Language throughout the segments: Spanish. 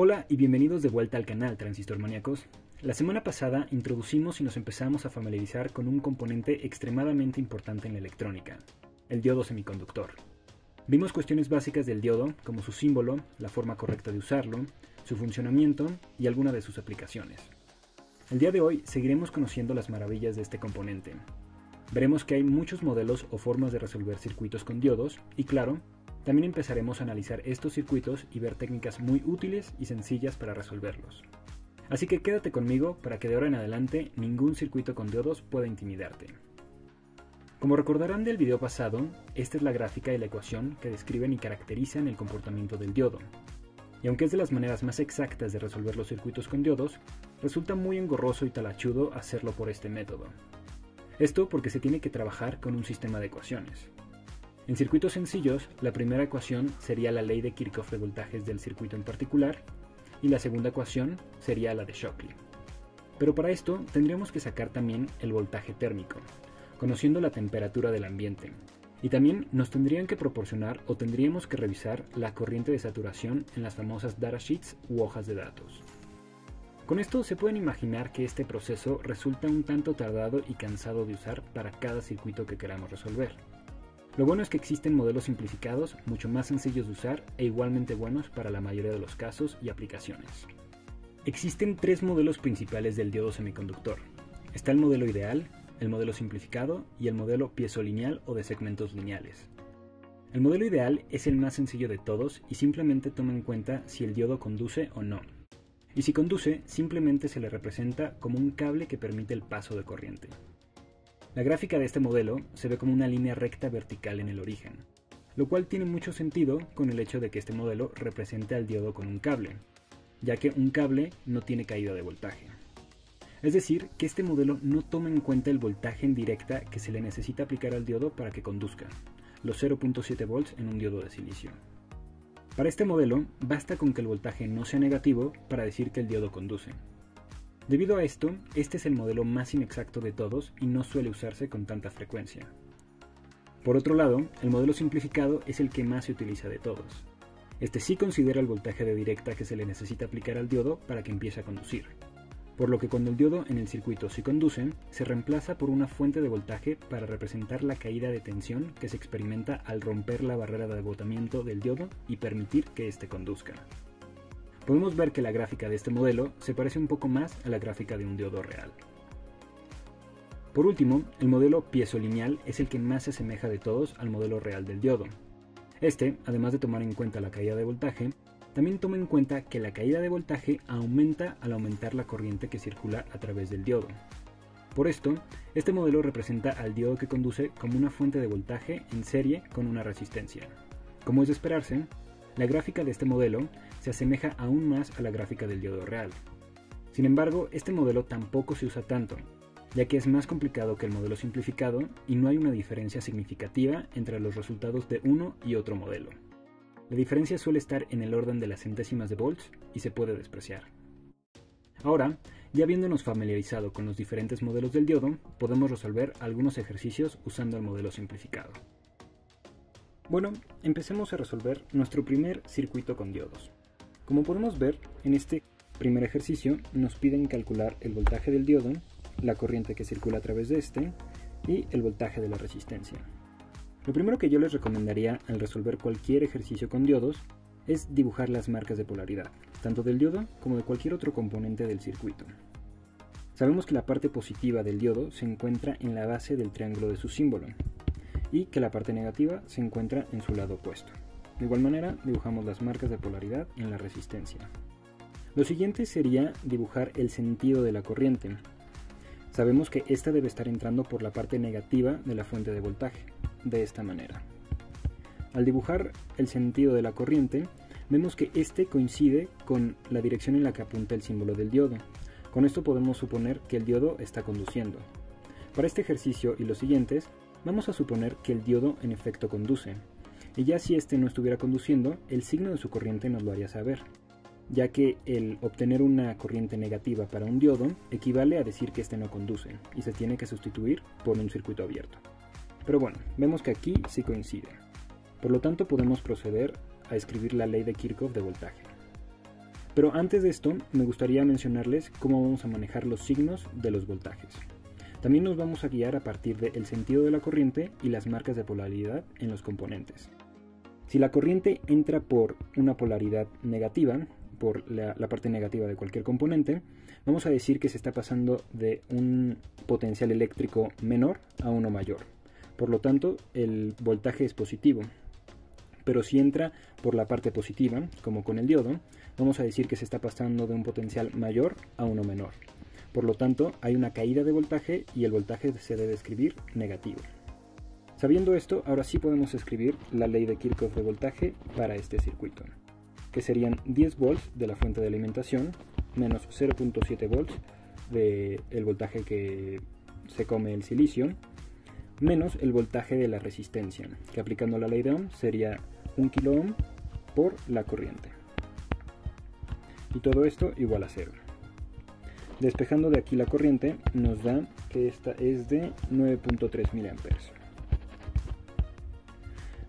Hola y bienvenidos de vuelta al canal Transistor Maníacos. La semana pasada introducimos y nos empezamos a familiarizar con un componente extremadamente importante en la electrónica, el diodo semiconductor. Vimos cuestiones básicas del diodo, como su símbolo, la forma correcta de usarlo, su funcionamiento y algunas de sus aplicaciones. El día de hoy seguiremos conociendo las maravillas de este componente. Veremos que hay muchos modelos o formas de resolver circuitos con diodos y, claro, también empezaremos a analizar estos circuitos y ver técnicas muy útiles y sencillas para resolverlos. Así que quédate conmigo para que de ahora en adelante ningún circuito con diodos pueda intimidarte. Como recordarán del video pasado, esta es la gráfica y la ecuación que describen y caracterizan el comportamiento del diodo. Y aunque es de las maneras más exactas de resolver los circuitos con diodos, resulta muy engorroso y talachudo hacerlo por este método. Esto porque se tiene que trabajar con un sistema de ecuaciones. En circuitos sencillos, la primera ecuación sería la ley de Kirchhoff de voltajes del circuito en particular, y la segunda ecuación sería la de Shockley. Pero para esto tendríamos que sacar también el voltaje térmico, conociendo la temperatura del ambiente. Y también nos tendrían que proporcionar o tendríamos que revisar la corriente de saturación en las famosas datasheets u hojas de datos. Con esto se pueden imaginar que este proceso resulta un tanto tardado y cansado de usar para cada circuito que queramos resolver. Lo bueno es que existen modelos simplificados, mucho más sencillos de usar e igualmente buenos para la mayoría de los casos y aplicaciones. Existen tres modelos principales del diodo semiconductor. Está el modelo ideal, el modelo simplificado y el modelo piezolineal o de segmentos lineales. El modelo ideal es el más sencillo de todos y simplemente toma en cuenta si el diodo conduce o no. Y si conduce, simplemente se le representa como un cable que permite el paso de corriente. La gráfica de este modelo se ve como una línea recta vertical en el origen, lo cual tiene mucho sentido con el hecho de que este modelo represente al diodo con un cable, ya que un cable no tiene caída de voltaje. Es decir, que este modelo no toma en cuenta el voltaje en directa que se le necesita aplicar al diodo para que conduzca, los 0.7 volts en un diodo de silicio. Para este modelo, basta con que el voltaje no sea negativo para decir que el diodo conduce. Debido a esto, este es el modelo más inexacto de todos y no suele usarse con tanta frecuencia. Por otro lado, el modelo simplificado es el que más se utiliza de todos. Este sí considera el voltaje de directa que se le necesita aplicar al diodo para que empiece a conducir. Por lo que cuando el diodo en el circuito sí conduce, se reemplaza por una fuente de voltaje para representar la caída de tensión que se experimenta al romper la barrera de agotamiento del diodo y permitir que éste conduzca. Podemos ver que la gráfica de este modelo se parece un poco más a la gráfica de un diodo real. Por último, el modelo piezolineal es el que más se asemeja de todos al modelo real del diodo. Este, además de tomar en cuenta la caída de voltaje, también toma en cuenta que la caída de voltaje aumenta al aumentar la corriente que circula a través del diodo. Por esto, este modelo representa al diodo que conduce como una fuente de voltaje en serie con una resistencia. Como es de esperarse, la gráfica de este modelo se asemeja aún más a la gráfica del diodo real. Sin embargo, este modelo tampoco se usa tanto, ya que es más complicado que el modelo simplificado y no hay una diferencia significativa entre los resultados de uno y otro modelo. La diferencia suele estar en el orden de las centésimas de volts y se puede despreciar. Ahora, ya habiéndonos familiarizado con los diferentes modelos del diodo, podemos resolver algunos ejercicios usando el modelo simplificado. Bueno, empecemos a resolver nuestro primer circuito con diodos. Como podemos ver, en este primer ejercicio nos piden calcular el voltaje del diodo, la corriente que circula a través de este y el voltaje de la resistencia. Lo primero que yo les recomendaría al resolver cualquier ejercicio con diodos es dibujar las marcas de polaridad, tanto del diodo como de cualquier otro componente del circuito. Sabemos que la parte positiva del diodo se encuentra en la base del triángulo de su símbolo y que la parte negativa se encuentra en su lado opuesto. De igual manera, dibujamos las marcas de polaridad en la resistencia. Lo siguiente sería dibujar el sentido de la corriente. Sabemos que esta debe estar entrando por la parte negativa de la fuente de voltaje, de esta manera. Al dibujar el sentido de la corriente, vemos que este coincide con la dirección en la que apunta el símbolo del diodo. Con esto podemos suponer que el diodo está conduciendo. Para este ejercicio y los siguientes, vamos a suponer que el diodo en efecto conduce. Y ya si este no estuviera conduciendo, el signo de su corriente nos lo haría saber, ya que el obtener una corriente negativa para un diodo equivale a decir que este no conduce y se tiene que sustituir por un circuito abierto. Pero bueno, vemos que aquí sí coincide. Por lo tanto podemos proceder a escribir la ley de Kirchhoff de voltaje. Pero antes de esto, me gustaría mencionarles cómo vamos a manejar los signos de los voltajes. También nos vamos a guiar a partir del sentido de la corriente y las marcas de polaridad en los componentes. Si la corriente entra por una polaridad negativa, por la parte negativa de cualquier componente, vamos a decir que se está pasando de un potencial eléctrico menor a uno mayor. Por lo tanto, el voltaje es positivo. Pero si entra por la parte positiva, como con el diodo, vamos a decir que se está pasando de un potencial mayor a uno menor. Por lo tanto, hay una caída de voltaje y el voltaje se debe escribir negativo. Sabiendo esto, ahora sí podemos escribir la ley de Kirchhoff de voltaje para este circuito, que serían 10 volts de la fuente de alimentación menos 0.7 volts del voltaje que se come el silicio, menos el voltaje de la resistencia, que aplicando la ley de Ohm sería 1 kilo ohm por la corriente. Y todo esto igual a 0. Despejando de aquí la corriente nos da que esta es de 9.3 mA.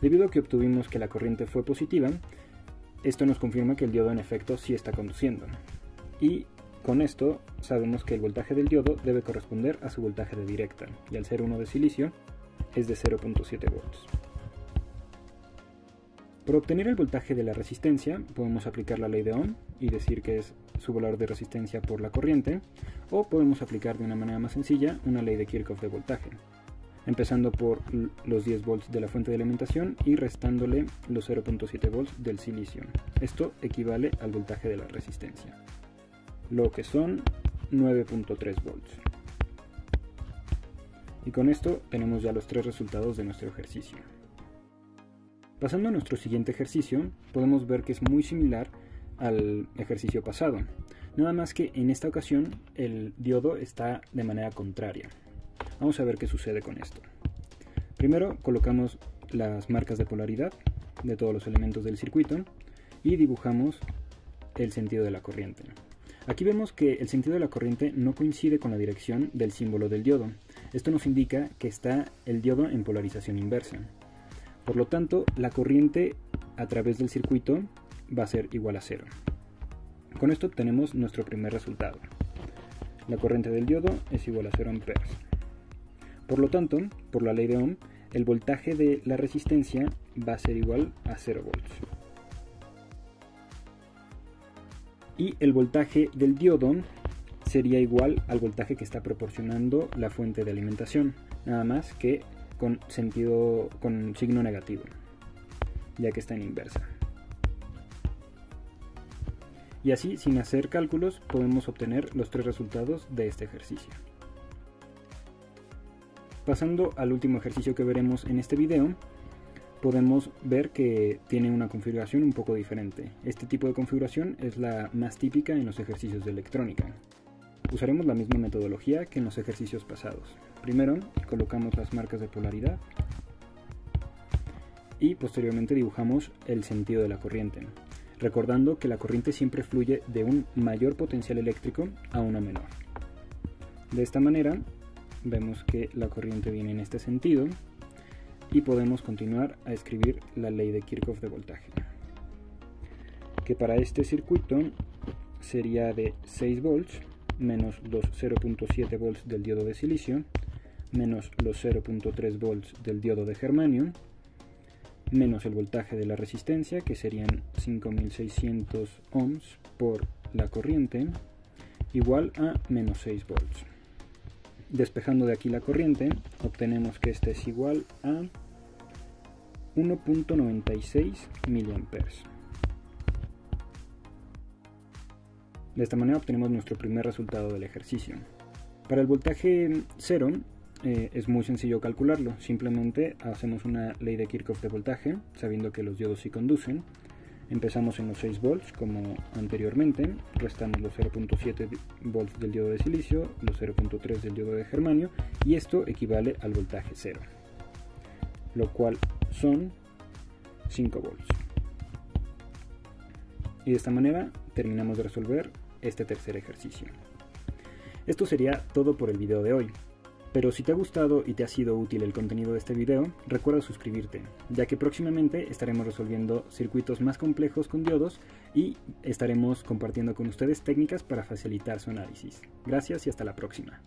Debido a que obtuvimos que la corriente fue positiva, esto nos confirma que el diodo en efecto sí está conduciendo. Y con esto sabemos que el voltaje del diodo debe corresponder a su voltaje de directa, y al ser uno de silicio es de 0.7 volts. Para obtener el voltaje de la resistencia podemos aplicar la ley de Ohm y decir que es su valor de resistencia por la corriente, o podemos aplicar de una manera más sencilla una ley de Kirchhoff de voltaje, empezando por los 10 volts de la fuente de alimentación y restándole los 0.7 volts del silicio. Esto equivale al voltaje de la resistencia, lo que son 9.3 volts. Y con esto tenemos ya los tres resultados de nuestro ejercicio. Pasando a nuestro siguiente ejercicio, podemos ver que es muy similar al ejercicio pasado, nada más que en esta ocasión el diodo está de manera contraria. Vamos a ver qué sucede con esto. Primero colocamos las marcas de polaridad de todos los elementos del circuito y dibujamos el sentido de la corriente. Aquí vemos que el sentido de la corriente no coincide con la dirección del símbolo del diodo. Esto nos indica que está el diodo en polarización inversa. Por lo tanto, la corriente a través del circuito va a ser igual a 0. Con esto obtenemos nuestro primer resultado. La corriente del diodo es igual a 0 amperes. Por lo tanto, por la ley de Ohm, el voltaje de la resistencia va a ser igual a 0 volts. Y el voltaje del diodo sería igual al voltaje que está proporcionando la fuente de alimentación, nada más que con signo negativo, ya que está en inversa. Y así, sin hacer cálculos, podemos obtener los tres resultados de este ejercicio. Pasando al último ejercicio que veremos en este video, podemos ver que tiene una configuración un poco diferente. Este tipo de configuración es la más típica en los ejercicios de electrónica. Usaremos la misma metodología que en los ejercicios pasados. Primero colocamos las marcas de polaridad y posteriormente dibujamos el sentido de la corriente, recordando que la corriente siempre fluye de un mayor potencial eléctrico a uno menor. De esta manera vemos que la corriente viene en este sentido y podemos continuar a escribir la ley de Kirchhoff de voltaje, que para este circuito sería de 6 volts menos los 0.7 volts del diodo de silicio, menos los 0.3 volts del diodo de germanio, menos el voltaje de la resistencia, que serían 5600 ohms por la corriente, igual a menos 6 volts. Despejando de aquí la corriente, obtenemos que este es igual a 1.96 mA. De esta manera obtenemos nuestro primer resultado del ejercicio. Para el voltaje 0 es muy sencillo calcularlo. Simplemente hacemos una ley de Kirchhoff de voltaje, sabiendo que los diodos sí conducen. Empezamos en los 6 volts como anteriormente, restamos los 0.7 volts del diodo de silicio, los 0.3 del diodo de germanio, y esto equivale al voltaje 0, lo cual son 5 volts. Y de esta manera terminamos de resolver este tercer ejercicio. Esto sería todo por el video de hoy. Pero si te ha gustado y te ha sido útil el contenido de este video, recuerda suscribirte, ya que próximamente estaremos resolviendo circuitos más complejos con diodos y estaremos compartiendo con ustedes técnicas para facilitar su análisis. Gracias y hasta la próxima.